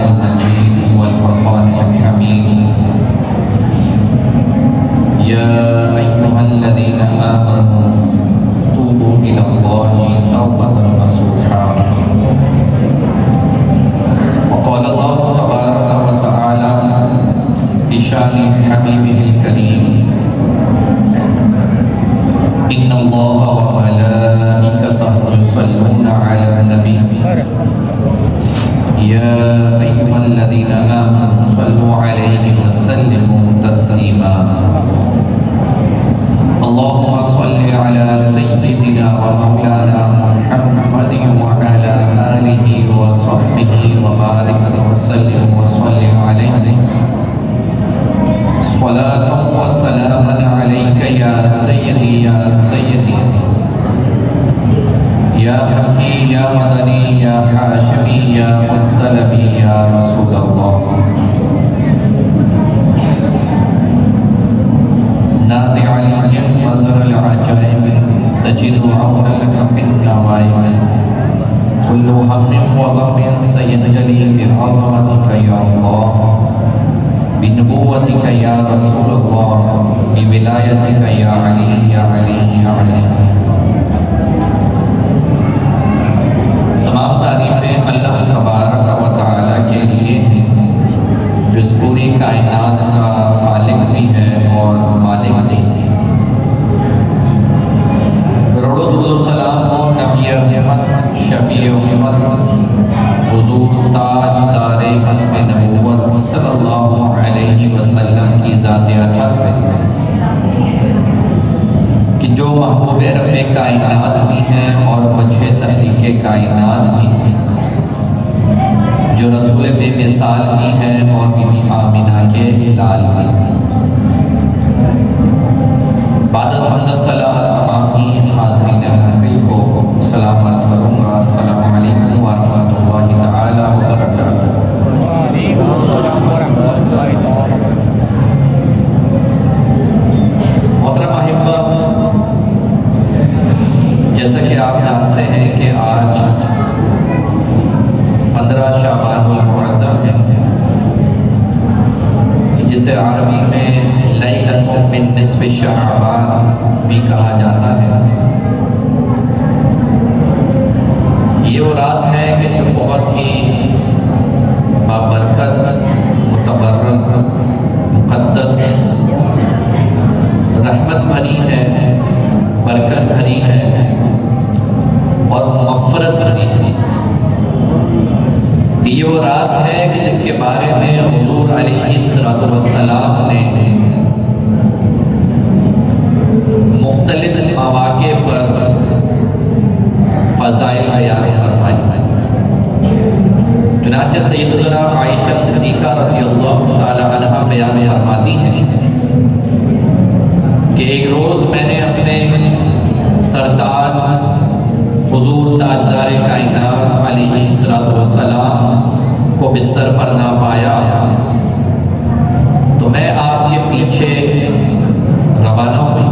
المجيد والفرقان الحميد يا أيها الذين آمنوا توبوا إلى الله توبة نصوحا وقال الله تبارك وتعالى في شأن حبيبه الكريم إن الله وملائكته يصلون على النبي يا أيها الذين آمنوا صلوا عليه وسلموا تسليما اللهم صل على سيدنا ومولانا محمد وعلى آله وصحبه وبارك وسلم وصلم عليه صلاة وسلاما عليك يا سيدي يا سيدي يا مكي يا مدني يا حاشمي يا مطلبي يا رسول الله نادع عليهم مزر العجائب تجد عونا لك في النوائب كل هم وغم سينجلي بعظمتك يا الله بنبوتك يا رسول الله بولايتك يا علي يا علي يا علي تمام تعریفیں اللہ تبارک و تعالیٰ کے لیے ہیں جو اس پوری کائنات کا خالق بھی ہے اور مالک بھی ہے۔ کروڑوں درود و سلام ہو نبی احمد شفیع امت حضور تاج دار ختم نبوت صلی اللہ علیہ وسلم کی ذات اطہر پہ کہ جو محبوب رب کائنات بھی ہیں اور وجہ تخلیق کائنات بھی ہیں، جو رسول بے مثال بھی ہیں اور بی بی آمنہ کے لال بھی ہیں۔ بعد از حمد صلاح تمام ہی حاضرین محفل کو سلام عرض کروں گا۔ السلام علیکم ورحمۃ اللہ تعالی وبرکاتہ۔ محترم احبہ، جیسا کہ آپ جانتے ہیں کہ آج 15 شعبان المعظم ہے، جسے عربی میں لیلۃ من نصف شعبان بھی کہا جاتا ہے۔ یہ وہ رات ہے کہ جو بہت ہی بابرکت، متبرک، مقدس، رحمت بھری ہے، برکت بھری ہے اور مغفرت بھری ہے۔ یہ وہ رات ہے کہ جس کے بارے میں حضور علیہ السلام نے مختلف مواقع پر فضائل بیان فرمائے۔ چنانچہ سیدنا عائشہ صدیقہ رضی اللہ تعالی عنہ بیان فرماتی ہیں کہ ایک روز میں نے اپنے سرتاج حضور تاجدار کائنات علیہ السلام کو بستر پر نہ پایا، تو میں آپ کے پیچھے روانہ ہوئی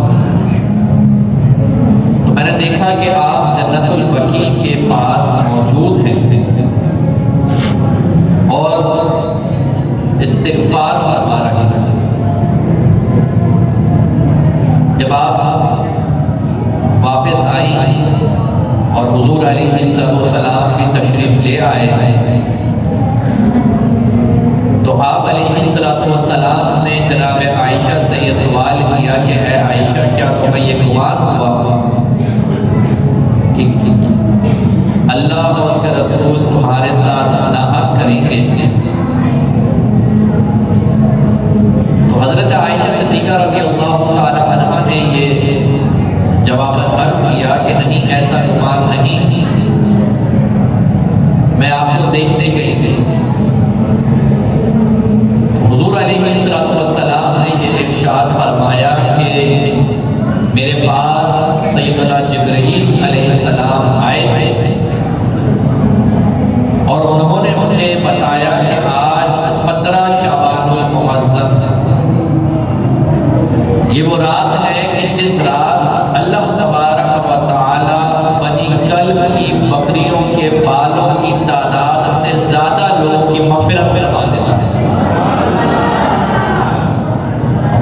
تو میں نے دیکھا کہ آپ جنت البقیع کے پاس موجود ہیں اور استغفار فرما رہے ہیں۔ جب آپ واپس آئی اور حضور علیہ السلام کی تشریف لے آئے تو آپ علیہ السلام نے جناب عائشہ سے یہ سوال کیا کہ اے عائشہ، کیا تمہیں یہ گمان ہوا کہ اللہ اور اس کے رسول تمہارے ساتھ ناحق کریں گے؟ تو حضرت عائشہ صدیقہ رضی اللہ تعالی عنہ نے یہ جواب عرض کیا کہ نہیں، ایسا گمان نہیں، میں آپ کو دیکھنے گئی تھی۔ حضور علیہ السلام نے یہ ارشاد فرمایا کہ میرے پاس سیدنا جبرائیل علیہ السلام آئے تھے اور انہوں نے مجھے بتایا کہ آج 15 شعبان المعظم مغفرت فرما دیتا ہے۔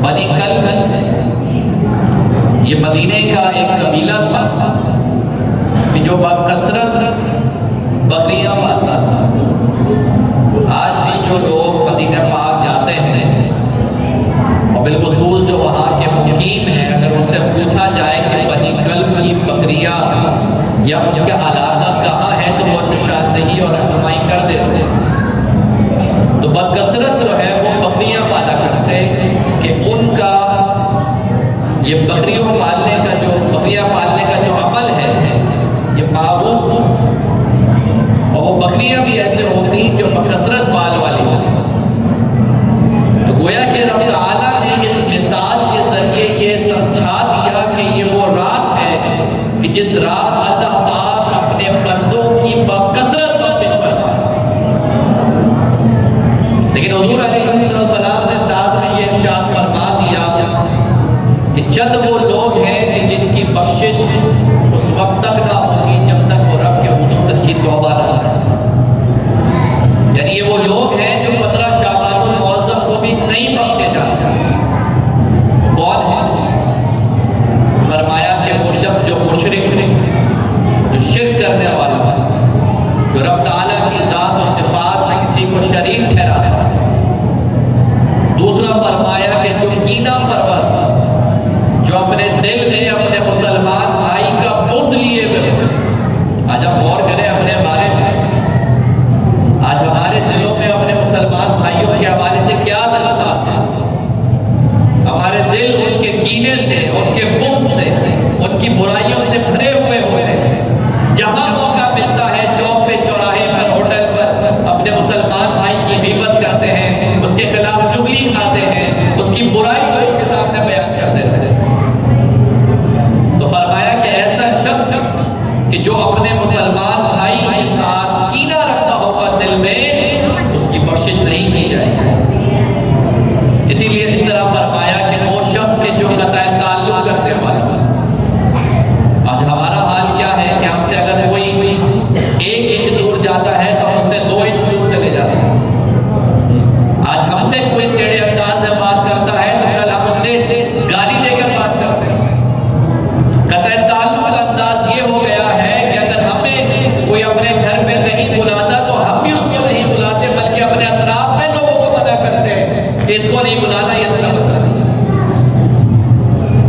بنی کلب یہ مدینے کا ایک قبیلہ تھا کہ جو بکثرت بکریاں پالتا تھا۔ آج بھی جو لوگ مدینہ پاک جاتے ہیں اور بالخصوص جو وہاں کے مقیم ہیں، اگر ان سے پوچھا جائے کہ بنی کلب کی بکریاں یا ان کا علاقہ کہاں ہے تو وہ نشاندہی اور رہنمائی کر دیتے ہیں۔ تو بکثرت جو ہے وہ بکریاں پالا کرتے کہ ان کا یہ بکریاں پالنے کا جو عمل ہے یہ معروف تھا، اور وہ بکریاں بھی ایسے ہوتی جو بکثرت پال والی ہوتی۔ تو گویا کہ رب تعالیٰ نے اس مثال کے ذریعے یہ سمجھا دیا کہ یہ وہ رات ہے کہ جس رات اللہ پاک اپنے بندوں کی بکثرت بخشش فرمائے۔ لیکن حضور علیہ السلام نے ساتھ میں یہ ارشاد فرما دیا کہ چند وہ لوگ ہیں کہ جن کی بخشش اس وقت تک نہ ہوگی جب تک وہ رب کے حضور سچی توبہ نہ کریں۔ یعنی یہ وہ لوگ ہیں جو 15 شعبان المعظم کو بھی نہیں بخشے جاتے۔ کون ہے؟ فرمایا کہ وہ شخص جو مشرک ہے، جو شرک کرنے والا ہے، جو رب تعالیٰ کی ذات و صفات میں کسی کو شریک ٹھہراتا ہے۔ دوسرا فرمایا کہ جو کینہ پرور، جو اپنے دل میں اپنے مسلمان بھائی کا بغض لیے ہوئے۔ آج ہم غور کریں اپنے بارے میں، آج ہمارے دلوں میں اپنے مسلمان بھائیوں کے حوالے سے کیا جذبات ہے؟ ہمارے دل ان کے کینے سے، ان کے بغض سے، ان کی برائیوں سے بھرے ہوئے ہیں۔ جہاں موقع ملتا ہے چوک پہ، چوراہے پر، ہوٹل پر اپنے مسلمان بھائی کی غیبت کرتے ہیں، اس کے خلاف چغلی کھاتے ہیں، اس کی برائی لوگوں کے سامنے بیان کر دیتے ہیں۔ تو فرمایا کہ ایسا شخص کہ جو اپنے مسلمان بھائی کے ساتھ کینہ رکھتا ہوگا دل میں، اس کی بخشش نہیں کی جائے گی۔ اسی لیے اس طرح فرمایا کہ وہ شخص کے جو قطع تعلق کرنے والا۔ آج ہمارا حال کیا ہے کہ ہم سے اگر کوئی 1 انچ دور جاتا ہے تو ہم اس سے 2 انچ دور چلے جاتے ہیں۔ آج ہم سے کوئی ٹیڑے انداز میں بات کرتا ہے تو کل ہم اس سے گالی دے کر بات کرتے ہیں۔ قطع تعلق کا انداز یہ ہو گیا ہے کہ اگر ہمیں کوئی اپنے گھر پہ نہیں بلاتا تو ہم بھی اس کو نہیں بلاتے، بلکہ اپنے اطراف میں لوگوں کو منع کرتے ہیں کہ اس کو نہیں بلانا، یہ اچھا مسئلہ نہیں۔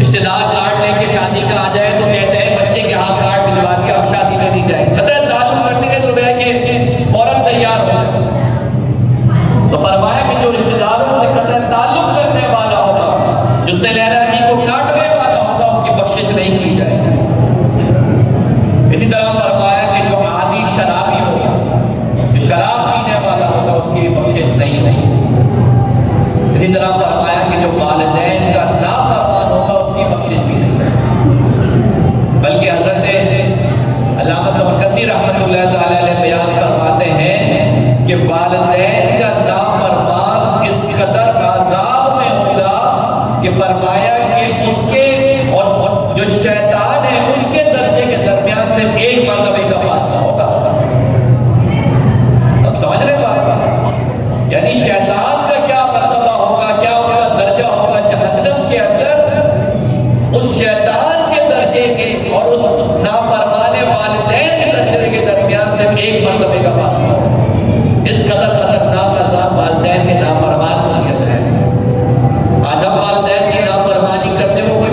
رشتے دار کارڈ لے کے شادی کا آ جائے تو کہتے ہیں بچے کے ہاتھ کارڈ بھجوا دیا، ہم شادی میں نہیں جائیں۔ قطع تعلق کرنے کے تو کہ فوراً تیار ہو جائے۔ تو فرمایا کہ جو رشتے داروں سے قطع تعلق کرنے والا ہوگا، جو سلیرہ ہی کو کاٹنے والا ہوگا، اس کی بخشش نہیں کی جائے گی۔ اسی طرح فرمایا کہ جو عادی شرابی ہوگا، جو شراب پینے والا ہوگا، اس کی بخشش نہیں ہوگی۔ اسی طرح فرمایا کہ جو والدین کا نافرمان ہوگا، اس کی بخشش بھی نہیں ہوگی۔ بلکہ حضرت علامہ سمرقندی رحمۃ اللہ تعالی علیہ بیان فرماتے ہیں کہ والدین کا نافرمان اس قدر عذاب میں ہوگا کہ فرمایا کہ اس کے اور جو شیطان ہے اس کے درجے کے درمیان سے 1 مرتبے کا فاصلہ ہوگا۔ اب سمجھ رہے بات؟ یعنی شیطان کا کیا مرتبہ ہوگا، کیا اس کا درجہ ہوگا جہنم کے اندر، اس شیطان کے درجے کے اور اس نافرمان والدین کے درجے کے درمیان سے 1 مرتبے کا فاصلہ ہوگا۔ اس قدر خطرناک عذاب والدین کے نافرمان کی ہے۔ آج ہم والدین کی نافرمانی کرنے کو کوئی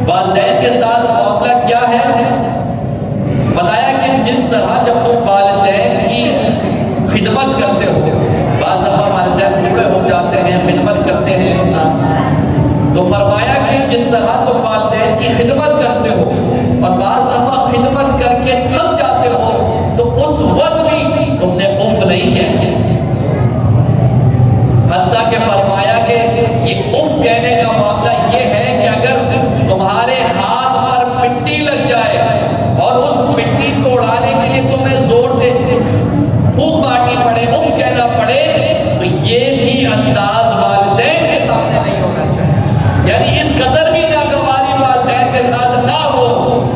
والدین کے ساتھ معاملہ کیا ہے؟ بتایا کہ جس طرح جب تم والدین کی خدمت کرتے ہو، بعض دفعہ والدین بوڑھے ہو جاتے ہیں، خدمت کرتے ہیں انسان، تو فرمایا کہ جس طرح تم والدین کی خدمت کرتے ہو اور بعض دفعہ خدمت کر کے تھک جاتے ہو تو اس وقت بھی تم نے اف نہیں کہتے، حتیٰ کہ فرمایا کہ یہ اف کہنے کا معاملہ یہ ہے کہ اگر تمہارے ہاتھ پر مٹی لگ جائے اور اس مٹی کو اڑانے کے لیے تمہیں زور سے پھونک مارنی پڑے، اف کہنا پڑے، تو یہ بھی انداز والدین کے سامنے نہیں ہونا چاہیے۔ یعنی اس قدر بھی ناگواری والدین کے ساتھ نہ ہو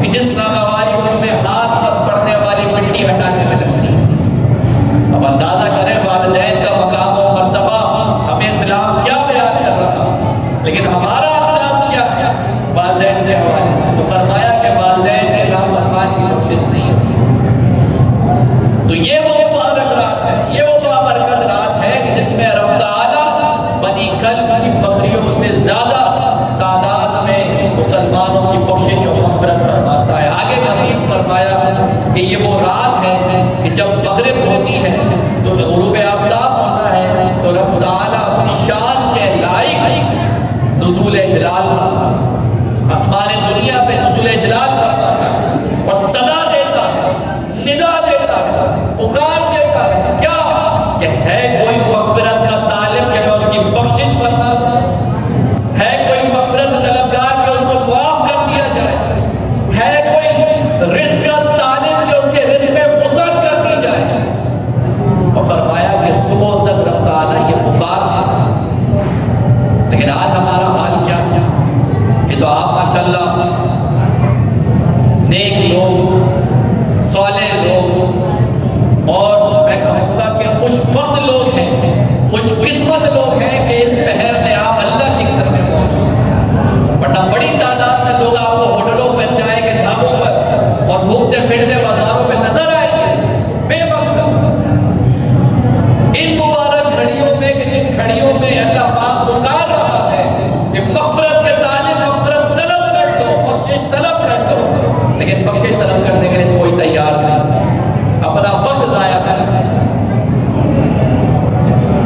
کہ جس ناگواری کو تمہیں ہاتھ پر پڑنے والی مٹی ہٹانے میں لگتی ہے۔ اب اندازہ کریں والدین کا مقام و مرتبہ ہمیں اسلام کیا بیان کر رہا، لیکن ہمارا انداز کیا ہے والدین کے حوالے سے؟ تو فرمایا کہ والدین کے نافرمان کی کوشش نہیں ہوتی۔ تو یہ وہ مبارک رات ہے، یہ وہ بابرکت رات ہے کہ جس میں رب تعالیٰ بنی کلب کی بکریوں سے زیادہ تعداد میں مسلمانوں کی بخشش و مغفرت فرماتا ہے۔ آگے مزید فرمایا کہ یہ وہ رات ہے کہ جب مغرب ہوتی ہے تو غروب آفتاب ہوتا ہے تو رب تعالیٰ اپنی شان کے لائق نزول جلال فرماتا ہے، آسمان دنیا پہ نزول جلال فرماتا ہے اور صدا دیتا ہے، ندا دیتا ہے، پکار دیتا ہے، کیا کہ ہے کوئی مغفرت کا طالب کہ میں اس کی بخشش فرما دوں، ہے کوئی مغفرت طلبگار کہ اس کو معاف کر دیا جائے، ہے کوئی رزق کا طالب کہ اس کے رزق میں وسعت کر دی جائے۔ اور فرمایا کہ صبح تک رب تعالیٰ یہ پکار دیتا ہے۔ لیکن آج ہمارا حال کیا ہے کہ تو آپ ماشاءاللہ نیک لوگ، صالح لوگ، اور میں کہوں گا کہ خوش بخت لوگ ہیں، خوش قسمت لوگ ہیں کہ اس پہر میں آپ اللہ کے گھر میں موجود ہیں، ورنہ بڑی تعداد میں لوگ آپ کو ہوٹلوں پر، چائے کے ڈھابوں پر اور گھومتے پھرتے بازاروں میں نظر آئیں گے بے مقصد۔ ان مبارک گھڑیوں میں کہ جن گھڑیوں میں اللہ پاک پکار رہا ہے کہ مغفرت کے طالب مغفرت طلب کر لو، بخشش طلب کر لو، لیکن بخشش طلب کرنے کے لیے کوئی تیار نہیں، اپنا وقت ضائع کر۔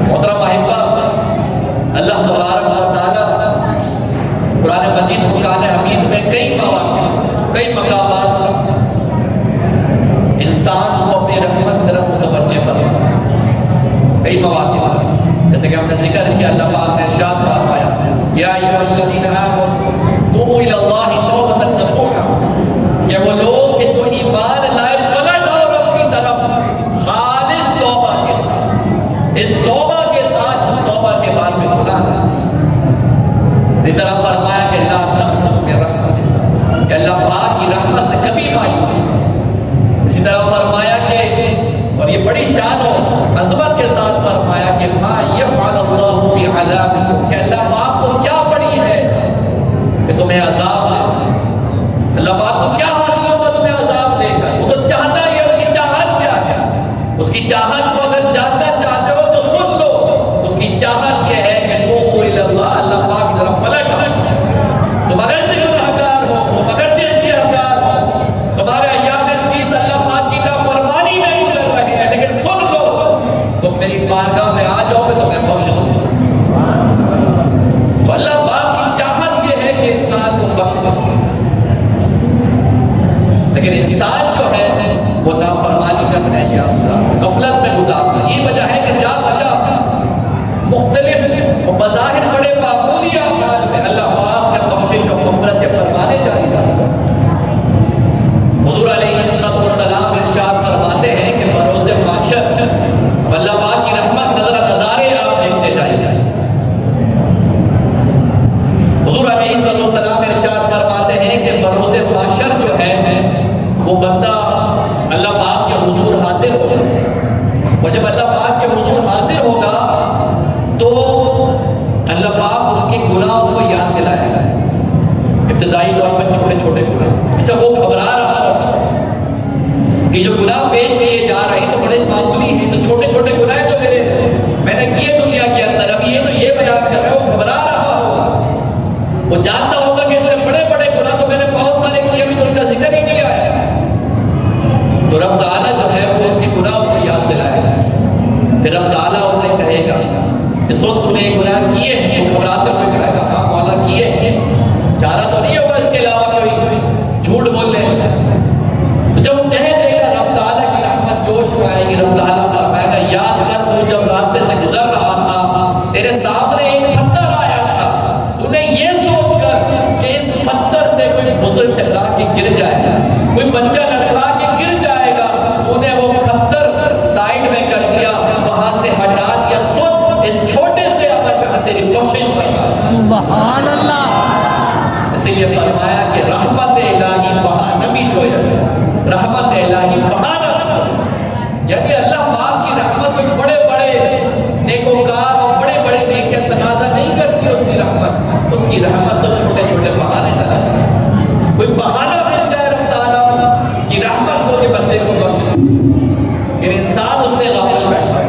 محترم احبہ، اللہ تبارک و تعالیٰ قرآن مجید فرقان حمید میں کئی مواقع، کئی مقامات پر انسان کو اپنی رحمت کی طرف متوجہ فرماتا ہے، کئی مواقع پر، جیسے کہ ہم نے ذکر کیا، اللہ پاک نے ارشاد فرمایا یا ایھا الذین آمنوا توبوا الی اللہ توبۃ نصوحا، کہ وہ لوگ کہ جو ایمان لائے پلٹ آؤ رب کی طرف خالص توبہ کے ساتھ، اس توبہ کے ساتھ، اس توبہ کے بعد میں گناہ نہ۔ اس طرح فرمایا کہ لا تقنطوا من رحمت اللہ، کہ اللہ پاک کی رحمت سے کبھی مایوس نہیں۔ اسی طرح فرمایا کہ، اور یہ بڑی شان و عظمت کے ساتھ فرمایا کہ ما یفعل اللہ بعذابکم، کہ اللہ پاک کو کیا پڑی ہے کہ تمہیں عذاب دے، اللہ پاک کو کیا حاصل ہوگا تمہیں عذاب دے گا، وہ تو چاہتا ہی ہے، اس کی چاہت کیا ہے، اس کی چاہت کو اگر جاننا چاہتے ہو تو سن لو، اس کی چاہت یہ ہے کہ توبوا الی اللہ، اللہ پاک کی طرف پلٹ آؤ، تم اگرچہ گنہگار ہو، تم اگرچہ اس کے حقدار ہو، تمہارے ایام عزیز اللہ پاک کی نافرمانی میں گزر رہے ہیں، لیکن سن لو، تم میری بارگاہ میں آ جاؤ گے تو میں بخش دوں۔ تو اللہ پاک کی چاہت یہ ہے کہ انسان کو بخش دے، لیکن انسان جو ہے وہ نافرمانی میں اپنے ایام گزارتا، غفلت میں گزارتا۔ یہ وجہ ہے کہ جا بجا مختلف اور بظاہر بڑے معمولی اعمال میں اللہ پاک نے بخشش اور مغفرت کے فرمانے جاری کر۔ حضور علیہ السلام ارشاد فرماتے ہیں کہ بروز معاشر اللہ پاک کی رحمت نظارے آپ دیکھتے جائیں۔ حضور علیہ السلام ارشاد فرماتے ہیں کہ بروز معاشر جو ہے وہ بندہ اللہ پاک کے حضور حاضر ہوگا، اور جب اللہ پاک کے حضور حاضر ہوگا تو اللہ پاک اس کے گناہ اس کو یاد دلائے گا، ابتدائی طور پر چھوٹے چھوٹے گناہ۔ اچھا وہ گھبرا رہا ہوگا کہ جو گناہ پیش کیے جا رہے ہیں تو بڑے معمولی ہیں، تو چھوٹے چھوٹے گناہ جو میں نے کیے دنیا کے اندر، اب یہ تو یہ بیان کر رہا ہے، وہ گھبرا رہا ہوگا، وہ جانتا ہوگا کہ اس سے بڑے بڑے گناہ بزرگ ٹکرا کے گر جائے گا، کوئی بچہ لڑکھڑا کے گر جائے گا، تو نے وہ پتھر سائڈ میں کر دیا، وہاں سے ہٹا دیا، سن اس چھوٹے سے عمل کا تیری کوشش فرما۔ سبحان اللہ۔ اسی لیے فرمایا کہ رحمت الہی بہانا بھی جو ہے، رحمت الہی بہانا بھی، یعنی اللہ پاک کی رحمت بڑے بڑے نیکوکار اور بڑے بڑے نیکیاں تقاضا نہیں کرتی اس کی رحمت، اس کی رحمت تو چھوٹے چھوٹے بہانے تلاش ہے، کوئی بہانہ مل جائے رب تعالیٰ کی رحمت کو کہ بندے کو بخش دے، کہ انسان اس سے غافل بیٹھا ہے،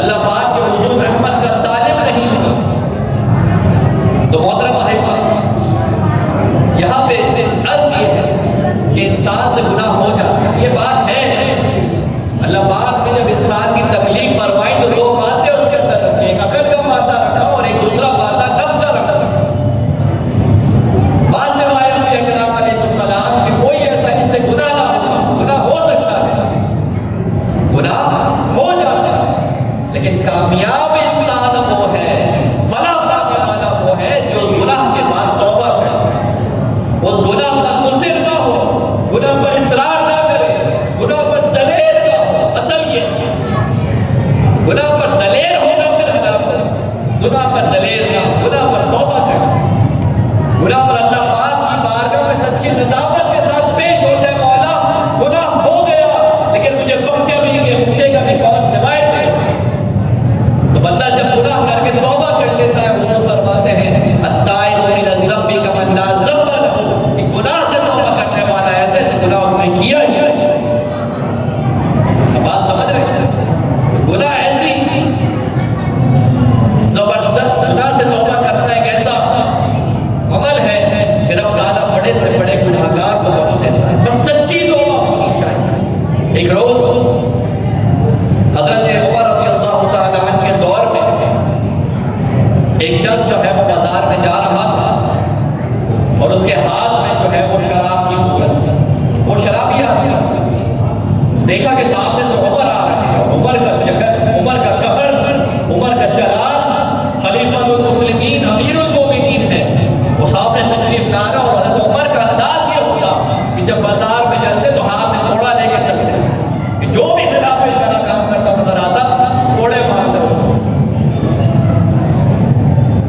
اللہ پاک کے حضور رحمت کا طالب نہیں ہے۔ تو محترم احباب، یہاں پہ عرض یہ ہے کہ انسان سے گناہ ہو جاتا ہے، یہ بات ہے اللہ پاک نے جب انسان کی تکلیف فرمائی تو دو باتیں اس کے اندر رکھی، ایک عقل کا مادہ رکھا اور ایک دوسرا مادہ نفس کا رکھا۔ بات سے وائل علیہ کرام علیہ السلام کہ کوئی ایسا جس سے گناہ نہ ہوتا، گناہ ہو سکتا ہے، گناہ ہو جاتا ہے، لیکن کامیاب انسان وہ ہے، فلاح پانے والا وہ ہے جو گناہ کے بعد توبہ کرے، اس گناہ پر مصر نہ ہو، گناہ پر اصرار نہ کرے، گناہ پر دلیر نہ ہو۔ اصل یہ گناہ پر دلیر ہوگا پھر ہلاک ہو، گناہ پر دلیر نہ، گناہ پر توبہ کرے، گناہ پر اللہ پاک کی بارگاہ میں سچی ندامت کے ساتھ پیش ہو جائے، مولا گناہ ہو گیا لیکن مجھے بخشے بھی کہ بخشے گا بھی کون سوائے تیرے۔ تو بندہ جب گناہ کر کے توبہ کر لیتا ہے، حضور فرماتے ہیں التائب من الذنب کمن لا ذنب لہ، کہ گناہ سے توبہ کرنے والا ایسے ایسے گناہ اس نے کیا ہی نہیں۔ اب بات سمجھ رہے ہیں؟ گناہ ایسی زبردست گناہ سے توبہ کرنا ایک ایسا عمل ہے کہ رب تعالیٰ بڑے سے بڑے گناہگار کو بخش دیتا ہے، بس سچی توبہ ہونی چاہیے۔ ایک روز حضرت عمر رضی اللہ تعالیٰ عنہ کے دور میں ایک شخص جو ہے وہ بازار میں جا رہا تھا اور اس کے ہاتھ میں جو ہے وہ شراب کی بوتل تھی، وہ شرابی آدمی دیکھا کہ سامنے سے عمر آ رہے ہیں، عمر کا جگہ، عمر کا قبر، عمر کا جلال، خلیفۃ المسلمین، امیر المومنین ہے، وہ سامنے تشریف لا رہا، اور حضرت عمر کا انداز یہ ہوتا کہ جب بازار میں چلتے تو ہاتھ میں گھوڑا لے کے چلتے، کہ جو بھی خلاف شرع کام کرتا نظر آتا گھوڑے مارتا اس کو۔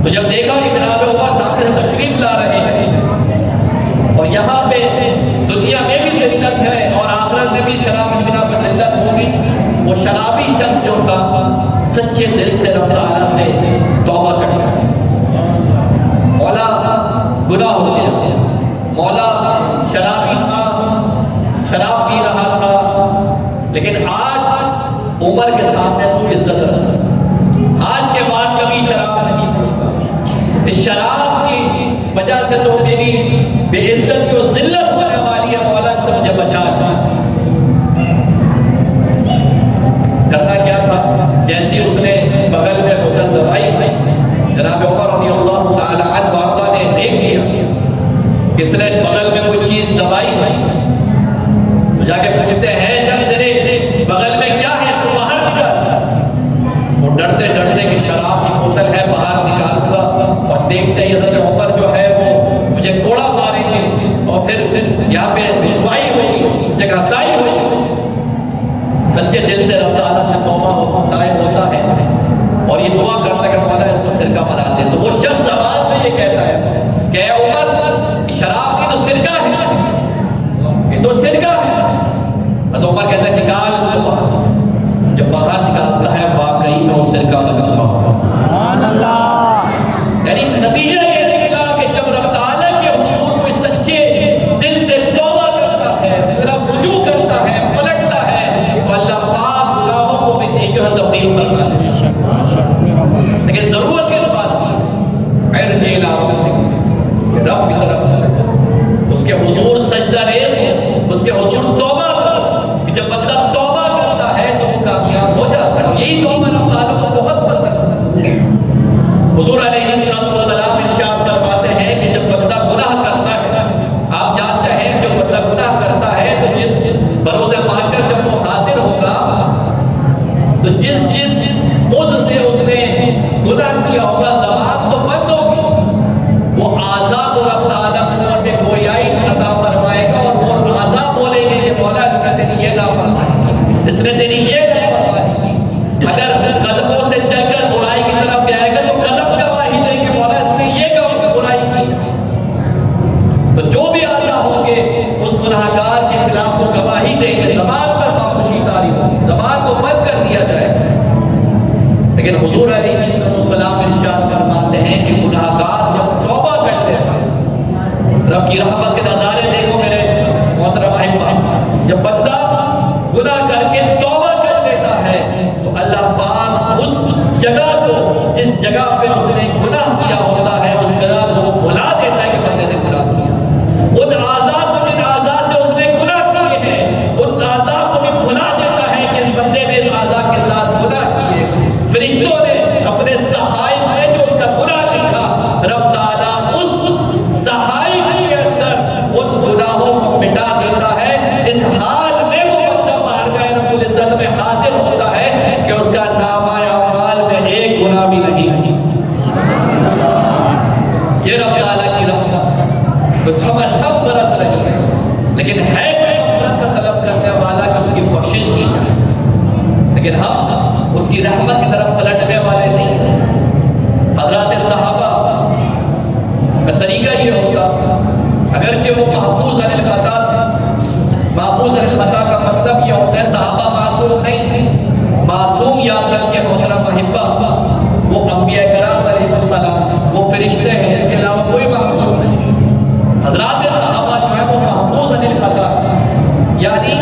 تو جب دیکھا کہ جناب عمر سامنے سے تشریف لا رہے ہیں اور یہاں پہ دنیا میں بھی ذلت ہے اور آخرت میں بھی شراب کی بنا پر ذلت ہوگی، وہ شرابی شخص جو تھا سچے دل سے رب تعالیٰ سے توبہ کرتا ہے، مولا گناہ ہو گیا، مولا شرابی تھا، شراب پی رہا تھا، لیکن آج عمر کے ساتھ ہے تو عزت رکھتا، آج کے بعد کبھی شراب نہیں پیتا، اس شراب کی وجہ سے تو میری بے عزت و ذلت ہونے والی ہے، مولا سے مجھے بچا۔ کرنا کیا تھا؟ جیسی اس نے بغل میں بوتل دبائی، جناب عمر رضی اللہ تعالی عنہ واقعہ نے دیکھ لیا کہ اس نے بغل میں کوئی چیز دبائی ہے، تو جا کے پوچھتے ہیں شخص نے بغل میں کیا ہے، اس کو باہر نکال۔ وہ ڈرتے ڈرتے کہ شراب کی بوتل ہے، باہر نکال گا، اور دیکھتے ہی حضرت عمر جو ہے وہ مجھے کوڑا ماریں گے اور پھر یہاں پہ رسوائی ہوئی، جگہ سائی ہوئی۔ سچے دل سے رب تعالیٰ سے توبہ طائب ہوتا ہے اور یہ دعا کرتا ہے کہ مولا اس کو سرکہ بنا دے، تو وہ شخص زبان سے یہ کہتا ہے کہ اے عمر، شراب کی تو سرکہ ہے، یہ تو سرکہ ہے۔ تو عمر کہتا ہے نکال اس کو باہر۔ جب باہر نکالتا ہے واقعی میں وہ سرکہ لگ چکا ہوگا۔ سبحان اللہ۔ یعنی نتیجہ یہ نکلا کہ جب رب تعالیٰ کے حضور کوئی سچے دل سے توبہ کرتا ہے، پھر رجوع کرتا ہے، پلٹتا ہے، تو اللہ پاک گناہوں کو بھی نیکیوں میں تبدیل فرما ہے۔ لیکن ضرورت کس بات کی؟ ارجع الی ربک، رب کی طرف اس کے حضور سجدہ ریز ہو، اس کے حضور توبہ کر، کہ جب بندہ توبہ کرتا ہے تو وہ کامیاب ہو جاتا ہے، اور یہی توبہ رب تعالیٰ کو بہت پسند ہے۔ حضور علیہ السلام ارشاد فرماتے ہیں کہ جب بندہ گناہ کرتا ہے، آپ جانتے ہیں جب بندہ گناہ کرتا ہے تو جس بروز محشر جب وہ حاضر ہوگا تو جس عضو سے اس نے گناہ کیا ہوگا زبان تو بند ہوگی، وہ اعضاء کو رب تعالیٰ قوت گویا گناہگار کے خلاف وہ گواہی دیں گے، زبان پر خاموشی طاری ہوگی، زبان کو بند کر دیا جائے گا۔ لیکن حضور علیہ السلام ارشاد فرماتے ہیں کہ گناہگار جب توبہ کرتے ہیں، رب کی رحمت کے نظارے دیکھو میرے محترم احباب، جب بندہ گناہ کر کے توبہ کر لیتا ہے تو اللہ پاک اس جگہ کو، جس جگہ پہ اس نے گناہ کیا ہوتا ہے، اس جگہ کو بھلا دیتا ہے کہ بندے نے گناہ کیا۔ ان اعضاء کو، جن اعضاء سے اس نے گناہ کیے ہیں، ان اعضاء کو بھی بھلا دیتا ہے کہ اس بندے نے اس اعضاء کے ساتھ گناہ کیے۔ فرشتوں نے اپنے صحائف میں جو اس کا گناہ لکھا، رب تعالیٰ اس صحائف کے اندر ان گناہوں کو مٹا دیتا ہے۔ اس حال میں وہ بندہ بارگاہ رب العزت میں حاضر ہوتا ہے کہ اس کا نامہ اعمال میں ایک گناہ بھی نہیں۔ یہ رب تعالیٰ کی رحمت ہے، تو چھم برس رہی ہے، لیکن ہے کوئی مغفرت کا طلب کرنے والا کہ اس کی بخشش کی جائے، لیکن ہم اس کی رحمت کی طرف پلٹنے والے نہیں ہیں۔ حضرات صحابہ کا طریقہ یہ ہوتا، اگرچہ وہ محفوظ عن الخطا تھے، محفوظ عن الخطا کا مطلب یہ ہوتا ہے صحابہ معصوم نہیں ہیں۔ معصوم یاد رکھیں محترم احبہ، وہ انبیاء کرام علیہ السلام، وہ فرشتے ہیں، اس کے علاوہ کوئی معصوم نہیں۔ حضرات صحابہ جو ہے وہ محفوظ عن الخطا، یعنی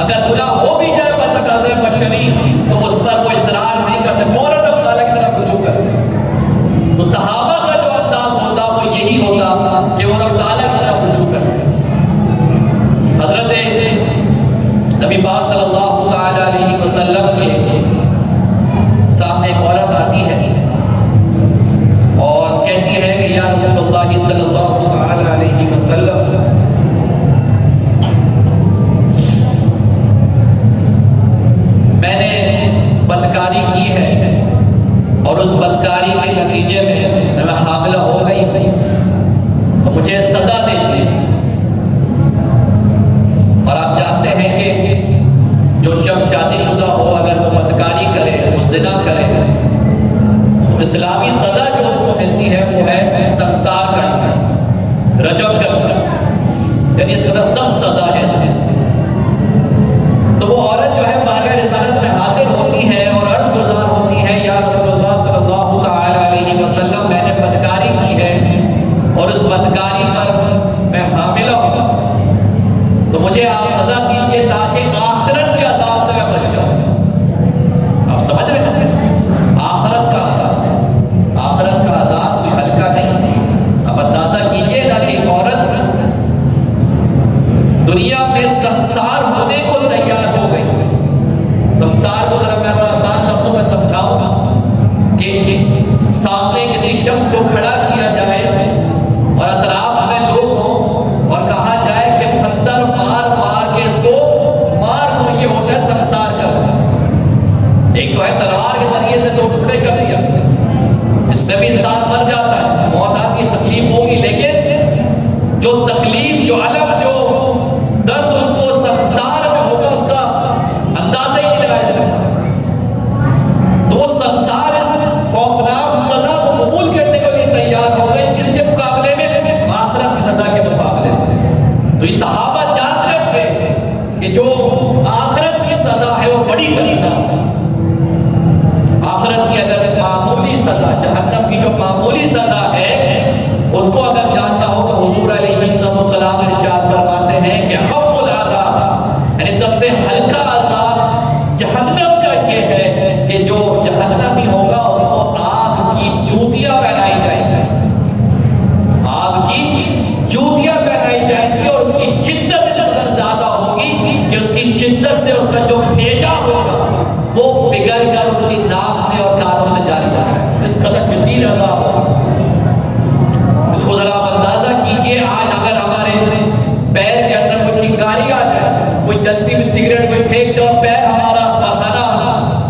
اگر گناہ ہو بھی جائے بتقاضۂ بشری تو اس پر وہ اصرار نہیں کرتے، فوراً رب تعالیٰ کی طرف رجوع کرتے۔ تو صحابہ کا جو انداز ہوتا وہ یہی ہوتا کہ وہ رب تعالیٰ کی طرف رجوع کرتے۔ حضرت نبی پاک صلی اللہ تعالیٰ علیہ وسلم کے سامنے ایک عورت آتی ہے اور کہتی ہے کہ یا رسول اللہ صلی اللہ تعالیٰ علیہ وسلم، میں نے بدکاری کی ہے اور اس بدکاری کے نتیجے میں حاملہ ہو گئی، تو مجھے سزا دے دی۔ اور آپ جانتے ہیں کہ جو شخص شادی شدہ ہو اگر وہ بدکاری کرے، وہ زنا کرے، تو اسلامی سزا جو اس کو ملتی ہے وہ ہے سنسار کرنا، رجم کرنا، یعنی اس کا سخت سزا ہے اس میں۔ تو وہ عورت جو ہے بارگاہ رسالت میں حاضر ہوتی ہے اور عرض گزار ہوتی ہے، یا رسول اللہ صلی اللہ تعالیٰ علیہ وسلم، میں نے بدکاری کی ہے اور اس بدکاری پر میں حاملہ ہوں، تو مجھے آپ سزا دیجئے تاکہ آخرت کے عذاب سے میں بچ جاؤں۔ آپ سمجھ رہے ہیں؟ آخرت کا عذاب، آخرت کا عذاب کوئی ہلکا نہیں ہے۔ اب اندازہ کیجئے نا کہ عورت دنیا میں سنسار ہونے کو تیار ہو گئی۔ سنسار کو ذرا میں آسان لفظوں میں سمجھاؤں گا کہ سامنے کسی شخص کو کھڑا کیا جائے اور اطراف میں لوگ ہوں اور کہا جائے کہ پتھر مار مار کے اس کو مار دو، یہ ہوتا ہے سنسار کرنا۔ ایک تو ہے تلوار کے ذریعے سے دو ٹکڑے کر دیا، اس میں بھی انسان مر جاتا ہے، موت آتی ہے، تکلیف ہوگی، لیکن جو تکلیف، جو علم، جو درد اس کو سنسار میں ہوگا، اس کا اندازہ ہی نہیں لگایا جا سکتا۔ تو وہ سنسار اس خوفناک سزا کو قبول کرنے کے لیے تیار ہو گئے، کس کے مقابلے میں؟ آخرت کی سزا کے مقابلے میں۔ تو یہ صحابہ جانتے تھے کہ جو آخرت کی سزا ہے وہ بڑی بڑی بات ہے۔ آخرت کی اگر معمولی سزا، جہنم کی جو معمولی سزا ہے، اس کو اگر جانتا ہو تو حضور علیہ السلام ارشاد فرماتے ہیں کہ خف العذاب، یعنی سب سے ہلکا عذاب جہنم کا یہ ہے کہ جو جہنمی ہوگا اس کو آگ کی جوتیاں پہنائی جائیں گی، آگ کی جوتیاں پہنائی جائیں گی، اور اس کی شدت اس قدر زیادہ ہوگی کہ اس کی شدت سے اس کا جو بھیجا ہوگا وہ پگھل کر اس کی ناک سے اور کانوں سے جاری ہوگا، اس قدر شدید عذاب ہوگا۔ اس کو ذرا آپ اندازہ کیجئے، آج اگر ہمارے پیر کے اندر کوئی چنگاری آ جائے، کوئی جلتی ہوئی سگریٹ کوئی پھینک دے اور پیر ہمارا بہانا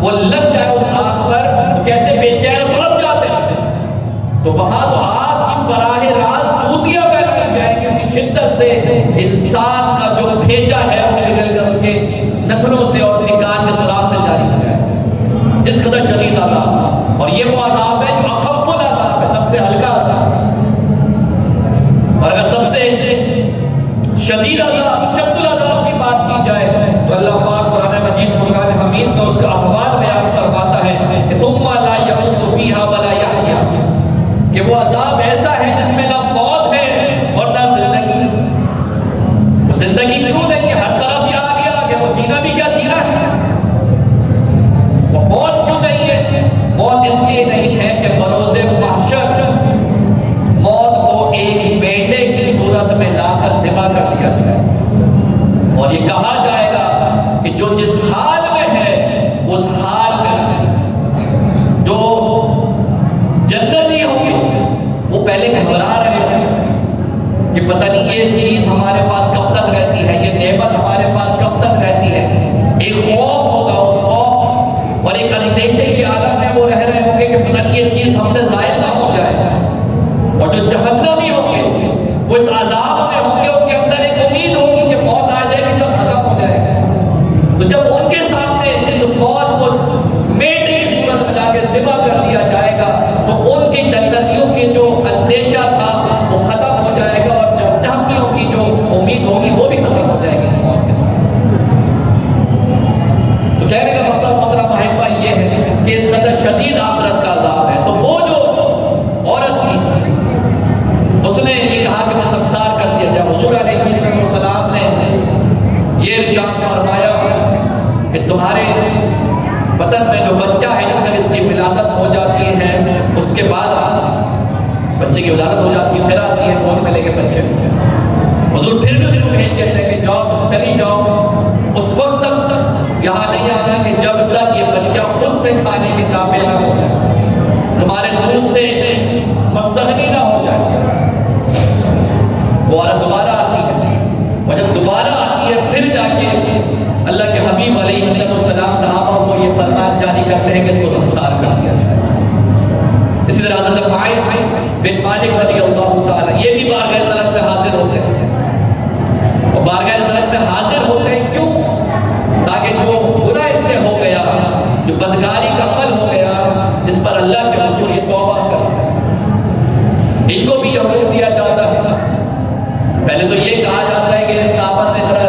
وہ لگ جائے اس آگ پر، تو کیسے بے چین اور تڑپ جاتے ہیں۔ تو وہاں تو آگ کی براہ راست جوتیاں پہنائی جائیں گی، اس کی شدت سے انسان کا جو بھیجا ہے وہ نکل کر اس کے نتھنوں سے اور اس کے کان کے سوراخ سے جاری ہو جائے، اس قدر شدید عذاب۔ اور یہ وہ عذاب ہے جو اخف العذاب ہے، سب سے ہلکا عذاب ہے۔ اور اگر سب سے شدید عذاب، شد العذاب کی بات کی جائے تو اللہ پاک قرآن مجید فرقان حمید میں اس کا احوال بیان فرماتا ہے کہ ثم لا يموت فيها ولا يحيا، کہ وہ عذاب ایسا ہے جس میں نہ موت ہے اور نہ زندگی۔ زندگی کیوں نہیں ہے؟ ہر طرف یہ آ گیا کہ وہ جینا بھی کیا جینا ہے۔ وہ موت کیوں نہیں ہے؟ موت اس لیے نہیں ہے کہ بروز محشر موت کو ایک بیٹے کی صورت میں لا کر ذبح کر دیا جائے اور یہ کہا جائے گا کہ جو جس حال میں ہے اس حال میں جو جنتی ہوں گے وہ پہلے گھبرا رہے ہیں کہ پتہ نہیں یہ چیز ہمارے پاس کب تک رہتی ہے، یہ نعمت ہمارے پاس کب تک رہتی ہے۔ ایک خوف ہوگا، اس خوف اور ایک اندیشے کی عالم میں وہ رہ رہے ہوں گے کہ پتہ نہیں یہ چیز ہم سے ضائع نہ ہو جائے۔ اور جو جہنمی ہوں گے وہ اس عذاب میں ہوں گے، ان کے اندر ایک امید ہوگی کہ موت آ جائے گی، سب ختم ہو جائے گا۔ تو جب ان کے سامنے اس موت کو میٹے کی صورت میں لا کے ذبح کر دیا جائے گا تو ان کی جنتیوں کی جو اندیشہ تھا وہ ختم ہو جائے گا اور جہنمیوں کی جو امید ہوگی وہ بھی ختم ہو جائے گی اس موت کے ساتھ۔ تو کہنے کا مقصد محترم احبہ یہ ہے کہ اس کے اندر شدید آخرت کا عذاب ہے۔ تو وہ جو عورت تھی اس نے یہ کہا کہ میں سنسار کر دیا جائے۔ حضور علیہ السلام نے یہ ارشاد فرمایا کہ تمہارے بدن میں جو بچہ ہے جب تک اس کی ولادت ہو جاتی ہے اس کے بعد بچے کی ولادت ہو جاتی ہے، پھر آتی ہے گود میں لے کے بچے۔ حضور پھر بھی اس کو بھیج دیتے ہیں کہ جاؤ تم چلی جاؤ، اس وقت تک یہاں نہیں آنا کہ جب تک یہ بچہ خود سے کھانے کے قابل نہ ہو جائے، تمہارے دودھ سے مستغنی نہ ہو جائے۔ وہ عورت دوبارہ آتی ہے اور جب دوبارہ آتی ہے پھر جا کے اللہ کے حبیب علیہ السلام صحابہ کو یہ فرمان جاری کرتے ہیں کہ اس کو سنسار کر دیا جائے۔ اسی طرح حضرت معاذ بن مالک رضی اللہ تعالیٰ یہ بھی بارگاہ رسالت سے حاضر ہوتے ہیں اور بارگاہ رسالت سے حاضر ہوتے ہیں کیوں؟ تاکہ جو گناہ ان سے ہو گیا، جو بدکاری کا عمل ہو گیا، اس پر اللہ کے حضور یہ توبہ کرتے ہیں۔ ان کو بھی یہ حکم دیا جاتا ہے، پہلے تو یہ کہا جاتا ہے کہ صحابہ سے ذرا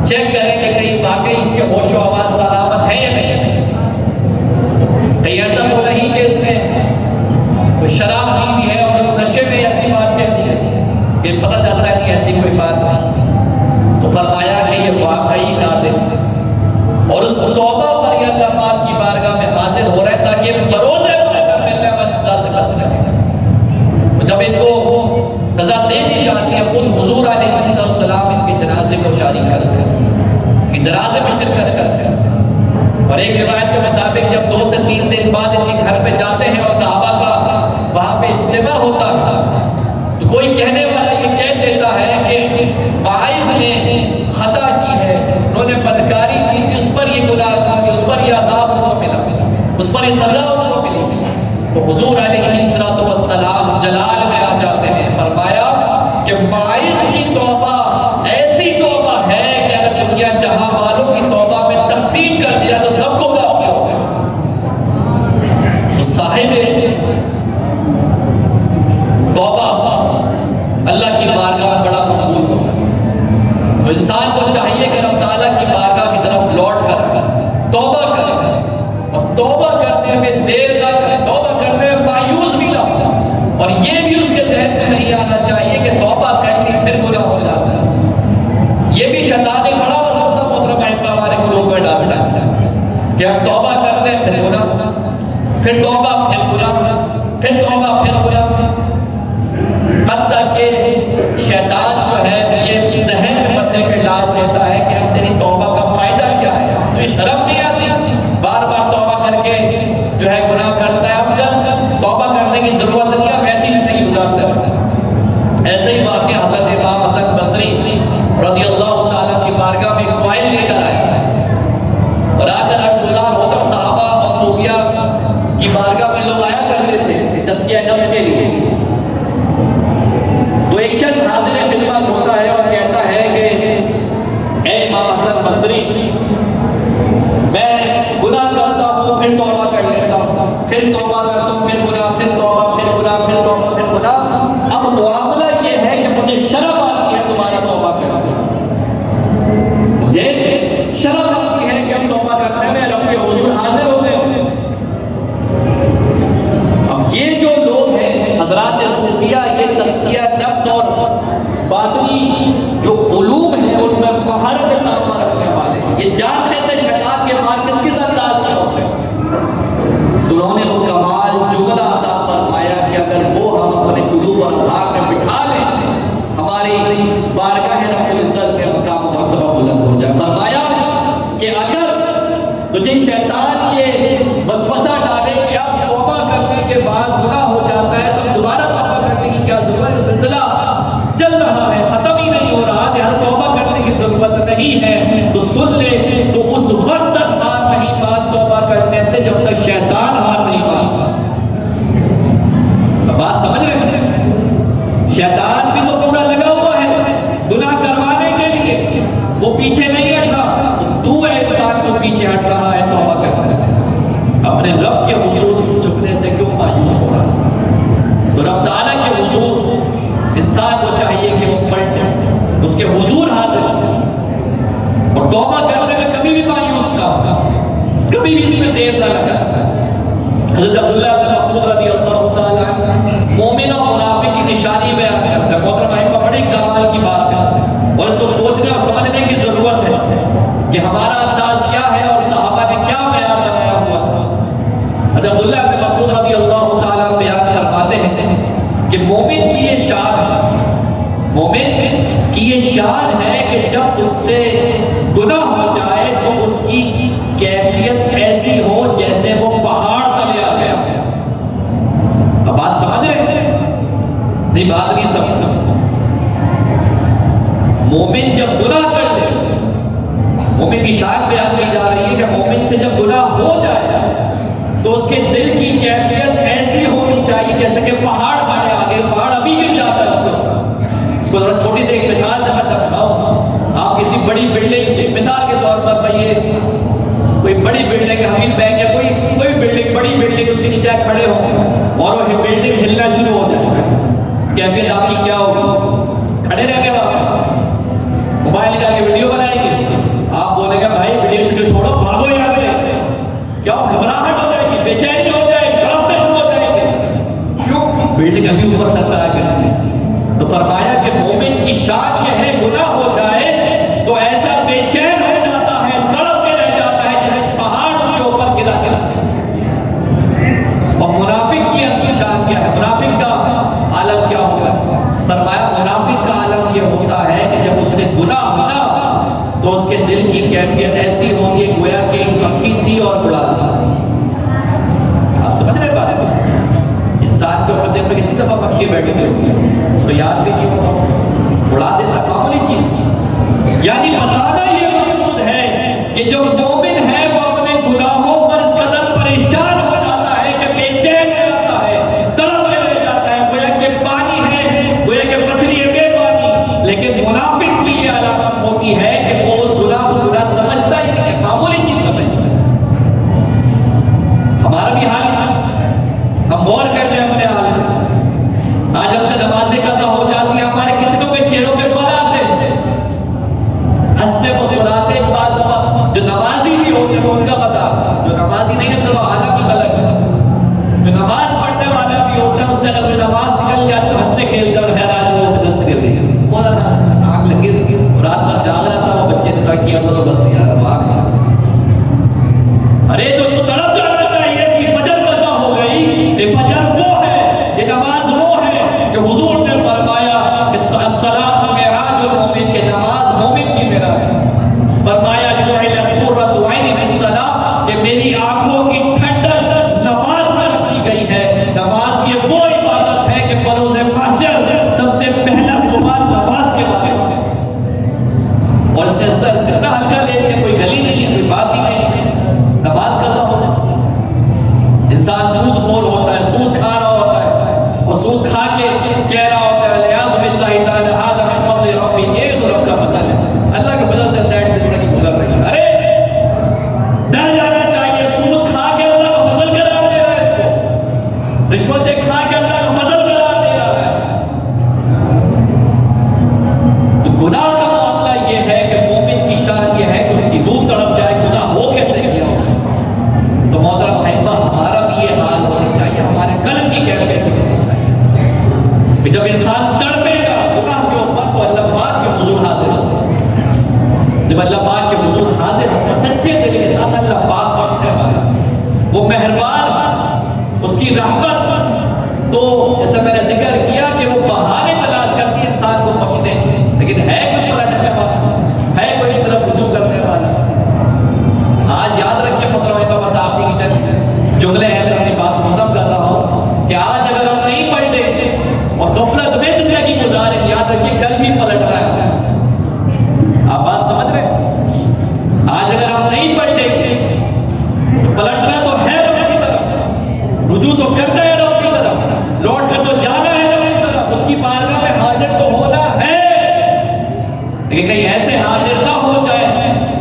چیک کریں کہ کہیں واقعی ان کے ہوش و آواز سلامت ہے یا نہیں، کہیں ایسا تو نہیں کہ اس نے کوئی شراب پی بھی ہے اور اس نشے میں ایسی بات کہہ دی ہے کہ پتہ چلتا ہے کہ ایسی کوئی بات نہیں۔ تو فرمایا کہ یہ واقعی نادر اور اس توبہ پر یہ اللہ پاک کی بارگاہ میں حاضر ہو رہا ہے تاکہ بروز ملنے والی سزا سے بچ جائے۔ جب ان کو سزا دے دی جاتی ہے خود حضور علیہ السلام ان کے جنازے کو شریک کرتے ہیں، ان جنازے میں شرکت کرتے ہیں۔ اور ایک روایت کے مطابق جب 2 سے 3 دن بعد ان کے گھر پہ جاتے ہیں اور صحابہ کا وہاں پہ اجتماع ہوتا ہے تو کوئی کہنے والا یہ کہہ دیتا ہے کہ معاذ نے خطا کی ہے، انہوں نے بدکاری کی تھی، اس پر یہ گناہ تھا کہ اس پر یہ عذاب ان کو ملا، اس پر یہ سزا ان کو ملی۔ تو حضور علیہ السلام جلال میں آ جاتے ہیں، فرمایا کہ معاذ کی توبہ ایسی توبہ ہے کہ اگر دنیا جہاں والوں کی توبہ میں تقسیم کر دیا تو سب کو کافی ہوگا۔ تو صاحب توبہ اللہ کی بارگاہ میں بڑا مقبول ہوتا ہے۔ تو انسان کو چاہیے کہ رب تعالیٰ کی بارگاہ کی طرف لوٹ کر توبہ کرے اور توبہ کرنے میں دیر نہ کرے، توبہ کرنے میں مایوس بھی نہ ہو، اور یہ بھی اس کے ذہن میں نہیں آنا چاہیے کہ توبہ کرنی پھر گناہ ہو جاتا ہے۔ یہ بھی شیطان نے بڑا وسوسہ محترم احباب ہمارے قلوب میں ڈالتا ہے کہ ہم توبہ کرتے ہیں پھر گناہ، پھر توبہ پھر گناہ، پھر توبہ پھر گناہ، حتیٰ کہ شیطان جو ہے یہ ذہن میں بندے کے ڈال دیتا ہے کہ اب تیری توبہ کا فائدہ کیا ہے، تو یہ شرم نہیں آتی بار بار توبہ کر کے جو ہے گناہ کرتا ہے، اب جب توبہ کرنے کی ضرورت نہیں ہے ایسی زندگی گزارتا ہے۔ ایسے ہی واقعہ حضرت امام حسن بصری رضی اللہ تعالیٰ کی بارگاہ میں ایک فائل لے کر آئے اور آ کر عرض گزار ہو کر صحابہ اور صوفیہ کی بارگاہ میں لوگ آیا کرتے تھے تزکیہ نفس کے لیے۔ تو ایک شخص حاضر خدمت ہوتا ہے اور کہتا ہے کہ اے امام حسن بصری، میں گناہ کرتا ہوں پھر توبہ کر لیتا ہوں، پھر توبہ کرتا ہوں پھر گناہ، پھر توبہ پھر گناہ، پھر توبہ پھر گناہ۔ اب معاملہ یہ ہے کہ مجھے شرم آتی ہے باطنی جو علوم ہیں ان میں مہارت تامہ رکھنے والے، یہ جانتے تھے شیطان کے وار کس انداز سے ہوتے ہیں، تو انہوں نے وہ کمال جملہ عطا فرمایا کہ اگر وہ ہم اپنے قلوب اور اذہان میں بٹھا لیں ہماری بارگاہ رب العزت میں ان کا مرتبہ بلند ہو جائے۔ فرمایا کہ اگر تجھے شیطان یہ وسوسہ ڈالے کہ اب توبہ کرنے کے بعد گناہ ہو جاتا ہے تو دوبارہ توبہ کرنے کی کیا ضرورت ہے، سلسلہ چل رہا ہے، ختم ہی نہیں ہو رہا، لہذا توبہ کرنے کی ضرورت نہیں ہے، تو سن لے تو اس وقت تک ہار نہیں مان توبہ کرنے سے جب تک شیطان ہار نہیں مانتا۔ بات سمجھ رہے ہیں؟ شیطان بھی تو پورا لگا ہوا ہے گناہ کروانے کے لیے، وہ پیچھے نہیں ہٹ رہا، تو انسان کو پیچھے ہٹ رہا ہے توبہ کرنے سے، اپنے رب کے حضور جھکنے سے کیوں مایوس ہو رہا ہے؟ تو رب تعالیٰ کے حضور انسان کو چاہیے کہ وہ پلٹے، اس کے حضور حاضر ہو اور توبہ کرنے میں کبھی بھی مایوس نہ ہوگا، کبھی بھی اس میں دیر نہ لگا۔ حضرت عبداللہ بن مسعود رضی اللہ تعالیٰ عنہ مومن اور منافق کی نشانی بیان کرتا ہے۔ محترم ائمہ بڑی کمال کی بات ہے اور اس کو سوچنے اور سمجھنے کی ضرورت ہے کہ ہمارا انداز کیا ہے اور صحابہ نے کیا بیان بنایا ہوا تھا۔ حضرت عبداللہ بن مسعود رضی اللہ تعالیٰ بیان فرماتے ہیں کہ مومن کی یہ شان ہے، مومن کی یہ شان ہے کہ جب اس سے گناہ ہو جائے تو اس کی کیفیت ایسی ہو جیسے وہ پہاڑ تلے آ گیا۔ اب بات سمجھ رہے ہیں؟ نہیں، بات نہیں سمجھ۔ مومن جب گناہ کر لے، مومن کی شان بیان کی جا رہی ہے کہ مومن سے جب گناہ ہو جائے تو اس کے دل کی کیفیت ایسی ہونی چاہیے جیسے کہ پہاڑ تلے آ گئے، پہاڑ ابھی گر جاتا ہے اس کو ذرا چھوٹی سی ایک مثال سے میں سمجھاؤں۔ آپ کسی بڑی بلڈنگ کی مثال کے طور پر بھائی کوئی بڑی بلڈنگ حمید بینک یا کوئی بلڈنگ، بڑی بلڈنگ، اس کے نیچے کھڑے ہوں اور وہ بلڈنگ ہلنا شروع ہو جائے، کیفیت آپ کی کیا ہوگی؟ کھڑے رہیں گے وہاں، موبائل نکال کے ویڈیو بنائیں گے، آپ بولیں گے بھائی ویڈیو چھوڑو، بھاگو یہاں سے، کیا گھبراہٹ ہو جائے گی، بے چینی ہو جائے گی، کانپنے شروع ہو جائیں گے، کیوں؟ بلڈنگ ابھی اوپر سے طرح گرتی ہے۔ تو فرمایا کہ مومن کی شان یہ ہے گناہ ہو جائے تو ایسا بے چین ہو جاتا ہے، تڑپ کے رہ جاتا ہے جیسے پہاڑ اس کے اوپر گرا گرا۔ اور منافق کی اپنی شان کیا ہے، منافق کا عالم کیا ہوگا؟ فرمایا منافق کا عالم یہ ہوتا ہے کہ جب اس سے گناہ ہونا تو اس کے دل کی کیفیت ایسی ہوتی ہے گویا کہ مکھی تھی اور اڑا دی۔ آپ سمجھ رہے بات؟ انسان کے اوپر دن میں کتنی دفعہ مکھی بیٹھی ہوئی ہے، اس کو یاد بھی نہیں ہوتا، اڑا دیتا، معمولی چیز تھی۔ یعنی بتانا یہ مقصود ہے کہ جو مومن ہے وہ اپنے گناہوں پر اس قدر پریشان ہو جاتا ہے کہ بے چین ہو جاتا ہے، تڑپ رہ جاتا ہے، گویا کہ پانی ہے، گویا کہ مچھلی ہے بے پانی۔ لیکن منافق کی یہ علامت ہوتی ہے کہ وہ اس گناہ کو گناہ سمجھتا ہی نہیں ہے، معمولی چیز سمجھتا ہے۔ ہمارا بھی حال ہے، ہم غور کر لیں اپنے حال میں، آج ہم سے نماز قضا ہو جاتی ہے، ہمارے کتنوں کے چہروں پہ بل آتے ہیں، ہنستے مسکراتے، بعض دفعہ جو نماز جب اللہ پاک کے حضور حاضر سچے دل کے ساتھ اللہ پاک بخشنے والا وہ مہربان اس کی رحمت تو جیسا میں نے ذکر کیا کہ وہ بہانے تلاش کرتی ہے انسان کو بخشنے کے لیکن ہے کوئی پلٹنے والا ہے کوئی اس طرف رجوع کرنے والا آج یاد رکھیے محترم بابا صاحب کی چند جملے ہیں میں اپنی بات ختم کر رہا ہوں کہ آج اگر ہم نہیں پلٹیں اور غفلت میں زندگی گزاریں یاد رکھیے کل بھی پلٹ رہا ہے آپ بات سمجھ رہے ہیں آج اگر ہم نہیں پلٹیں تو پلٹنا تو ہے رب کی طرف رجوع تو کرنا ہے رب کی طرف لوٹ کر تو جانا ہے رب کی طرف اس کی بارگاہ میں حاضر تو ہونا ہے لیکن کہیں ایسے حاضر نہ ہو جائے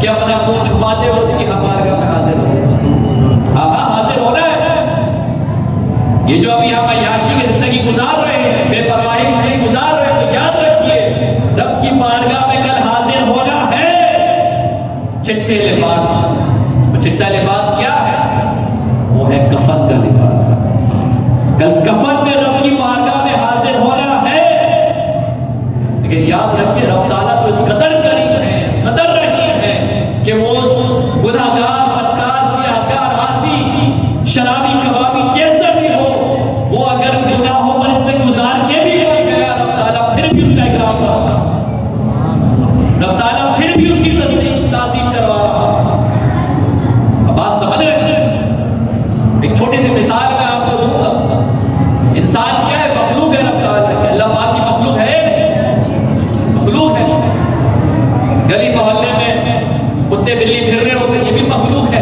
کہ اپنا منہ چھپاتے ہوئے اس کی بارگاہ میں حاضر ہو ہاں حاضر ہونا ہے یہ جو ابھی ہم عیاشی کی زندگی گزار رہے ہیں بے پرواہی کی زندگی گزار رہے ہیں تو یاد رکھیے رب کی بارگاہ میں کل حاضر ہونا ہے چٹے لباس وہ چٹا لباس کیا ہے وہ ہے کفن کا لباس کل کفن میں رب کی بارگاہ میں حاضر ہونا ہے لیکن یاد رکھیے رب تعالیٰ تو اس قدر قریب ہے اس قدر رحیم ہے کہ وہ اس گناہگار بدکار سیاہکار عاصی شرابی کبابی جیسا بھی ہو وہ اگر گناہوں پر تک گزار کے بھی مر گیا رب تعالیٰ پھر بھی اس کا اکرام کرتا رب تعالیٰ پھر بھی اس کی تعظیم کروا رہا اب بات سمجھ رہے ہیں ایک چھوٹی سی مثال میں آپ کو دوں گا انسان کیا ہے مخلوق ہے رب تعالیٰ اللہ پاک کی مخلوق ہے مخلوق ہے گلی محلے میں کتے بلی پھر رہے ہوتے یہ بھی مخلوق ہے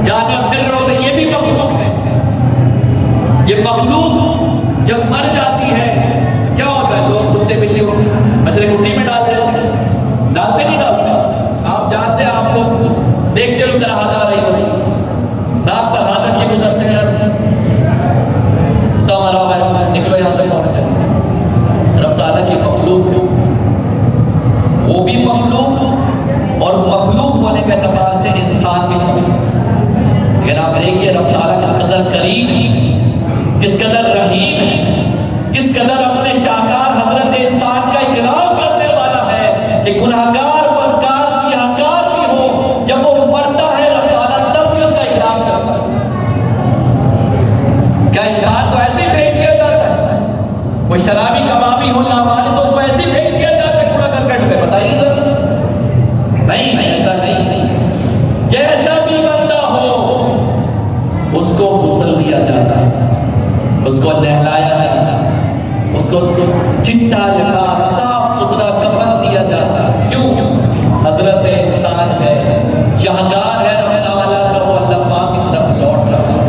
جانور پھر رہے ہوتے یہ بھی مخلوق ہے یہ مخلوق جب مر جاتی ہے کیا ہوتا ہے لوگ کتے بلی بچڑے کٹی میں ڈال دیتے ڈالتے نہیں ڈالتے آپ جانتے ہیں آپ کو دیکھتے ہوئے کراہت آ رہی ہوتی رات پر رات کے گزرتے ہیں کتا مرا ہوا ہے نکلو یہاں سے رب تعالیٰ کی مخلوق وہ بھی مخلوق اور مخلوق ہونے کے اعتبار سے انسان بھی مخلوق اگر آپ دیکھیے رب تعالیٰ کس قدر قریب کس قدر رحیم ہے کس قدر اپنے شاہکار حضرت انسان کا اکرام کرنے والا ہے کہ گناہگار بدکار سیاہکار بھی ہو جب وہ مرتا ہے رب تعالیٰ تب بھی اس کا اکرام کرتا ہے کیا انسان کو ایسے پھینک دیا جاتا ہے وہ شرابی کبابی ہو نامانس اس کو ایسے پھینک دیا جاتا ہے کوڑا کرکٹ میں بتائیے ضرور نہیں ایسا نہیں جیسا بھی بندہ ہو اس کو غسل دیا جاتا ہے اس کو نہلایا جاتا ہے اس کو چٹا لباس صاف ستھرا کفن دیا جاتا ہے کیوں حضرت انسان ہے شاہکار ہے رب تعالیٰ کا وہ اللہ پاک کی طرف لوٹ رہا ہے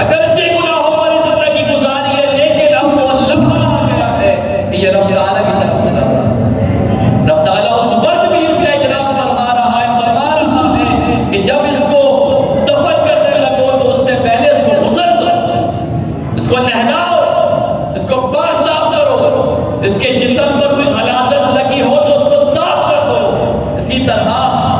اگرچہ گناہوں پر زندگی گزاری ہے لیکن اب وہ لمحہ آ گیا ہے کہ یہ رب تعالیٰ کی طرف گزر رہا ہے رب تعالیٰ اس وقت بھی اس کا اکرام فرما رہا ہے کہ جب اس کو دفن کرنے لگو تو اس سے پہلے اس کو غسل دو اس کو نہلاؤ اس کو پاک صاف کرو اس کے جسم سے کوئی غلاظت لگی ہو تو اس کو صاف کر دو اسی طرح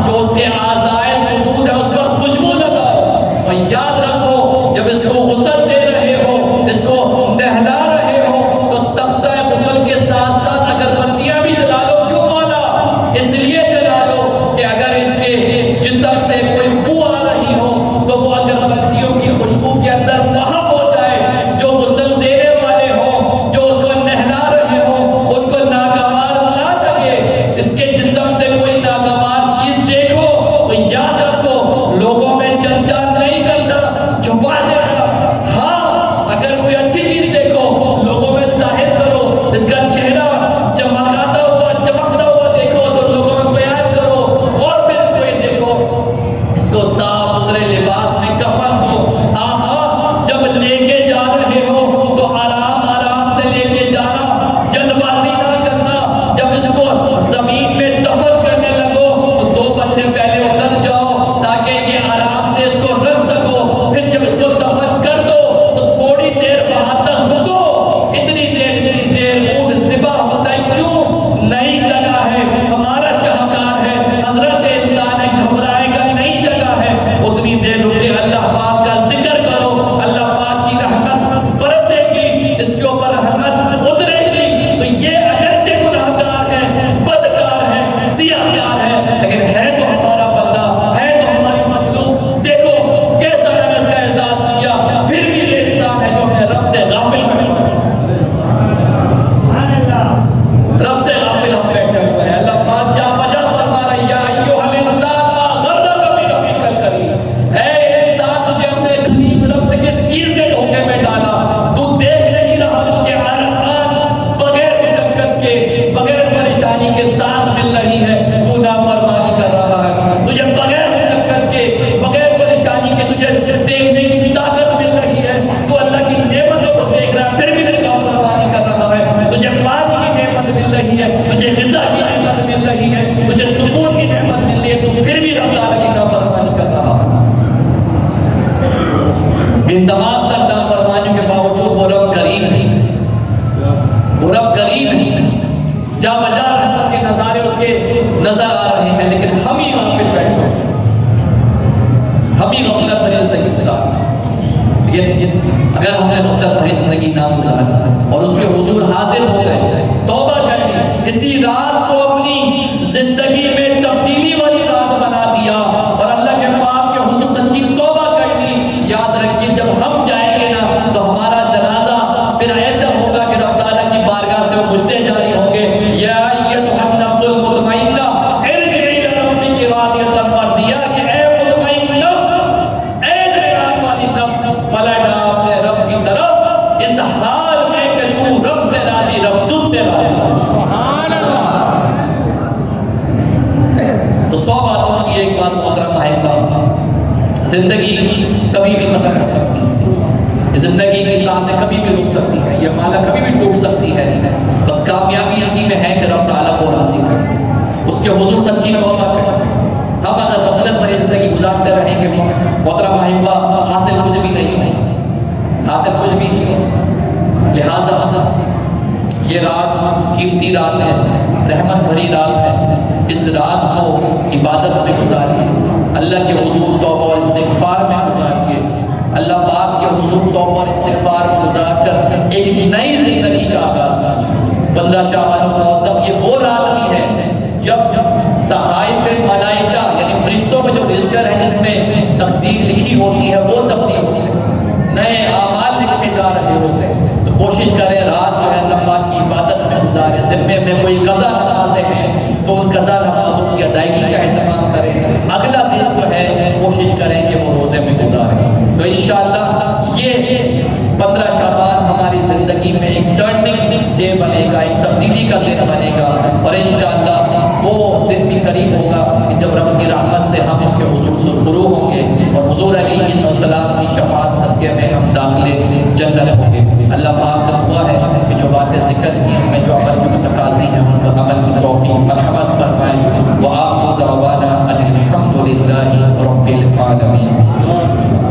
جو اس کے اعضائے سجود ہے اس پر خوشبو لگاؤ اور یاد رکھو جب اس کو غسل دے رہے ہو اس کو نہلا رہے ہو تو تختہ غسل کے ساتھ ساتھ اگر بتیاں بھی جلا لو کیوں مولا اس لیے جلا لو کہ اگر اس کے جسم سے کوئی بو آ رہی ہو تو وہ اگر بتیوں کی خوشبو کے اندر محب ہو جائے جو غسل دینے والے ہو جو اس کو نہلا رہے ہو ان کو ناگوار قریب ہیں، جا بجا رحمت کے نظارے اس کے نظر آ رہے ہیں، لیکن ہم ہی غافل بیٹھے، ہم ہی غفلت بھری زندگی گزارتے ہیں۔ اگر ہم نے غفلت بھری زندگی نہ گزاری اور اس کے حضور حاضر ہو گئے، توبہ کر لی، اسی رات کو اپنی زندگی میں تبدیلی والی رات بنا دیا اور اللہ کے پاک کے حضور سچی توبہ کر لی، یاد رکھیے جب ہم جائیں گے نا تو ہمارا جنازہ پھر ایسا ہوگا کہ رب تعالیٰ کی بارگاہ سے وہ پوچھتے جاری ہوں گے، یا ایتھا النفس المطمئنہ ارجعی الی ربک راضیۃ مرضیہ، کہ اے مطمئن نفس، اے اطمینان والی نفس، پلٹ آ اپنے رب کی طرف اس حال میں کہ تو رب سے راضی، رب تجھ سے راضی۔ سبحان اللہ۔ تو 100 باتوں کی ایک بات محترم محبہ، زندگی کبھی بھی ختم ہو سکتی ہے، زندگی کی سانسیں کبھی بھی رک سکتی ہے، یہ مالا کبھی بھی ٹوٹ سکتی ہے، بس کامیابی اسی میں ہے کہ رب تعالیٰ کو راضی کرے، اس کے حضور سچی توبہ کرے۔ ہم اگر غفلت بھری زندگی گزارتے رہیں گے محترم محبہ، حاصل کچھ بھی نہیں ہے، حاصل کچھ بھی نہیں ہے۔ لہٰذا یہ رات قیمتی رات ہے، رحمت بھری رات ہے، اس رات کو عبادت میں گزاریے، اللہ کے حضور توبہ اور استغفار میں گزاریے، اللہ پاک کے حضور توبہ اور استغفار گزار کر ایک نئی زندگی کا آغاز کیجیے۔ 15 شعبان المعظم یہ وہ رات بھی ہے جب صحائف ملائکہ یعنی فرشتوں میں جو رجسٹر ہے جس میں تقدیر لکھی ہوتی ہے وہ تبدیل ہوتی ہے، نئے اعمال لکھے جا رہے ہوتے ہیں۔ تو کوشش کریں رات جو ہے اللہ پاک کی عبادت میں گزارے، ذمے میں کوئی قضا نمازیں ہیں تو ان قضا نمازوں کی ادائیگی کا اہتمام کریں، اگلا دن جو ہے کوشش کریں کہ وہ روزے میں گزاریں۔ تو انشاءاللہ یہ 15 شعبان ہماری زندگی میں ایک ٹرننگ ڈے بنے گا، ایک تبدیلی کا دن بنے گا، اور انشاءاللہ وہ دن بھی قریب ہوگا کہ جب رب کی رحمت سے ہم اس کے حضور سے روبرو ہوں گے اور حضور علیہ السلام کی شفاعت صدقے میں ہم داخلے جنت ہوں گے۔ اللہ پاک سے دعا ہے کہ جو باتیں ذکر کی ہمیں جو عمل کے متقاضی ہیں ان پر عمل کی توفیق مرحمت فرمائے۔ وآخر دعوانا ان الحمد للہ رب العالمین۔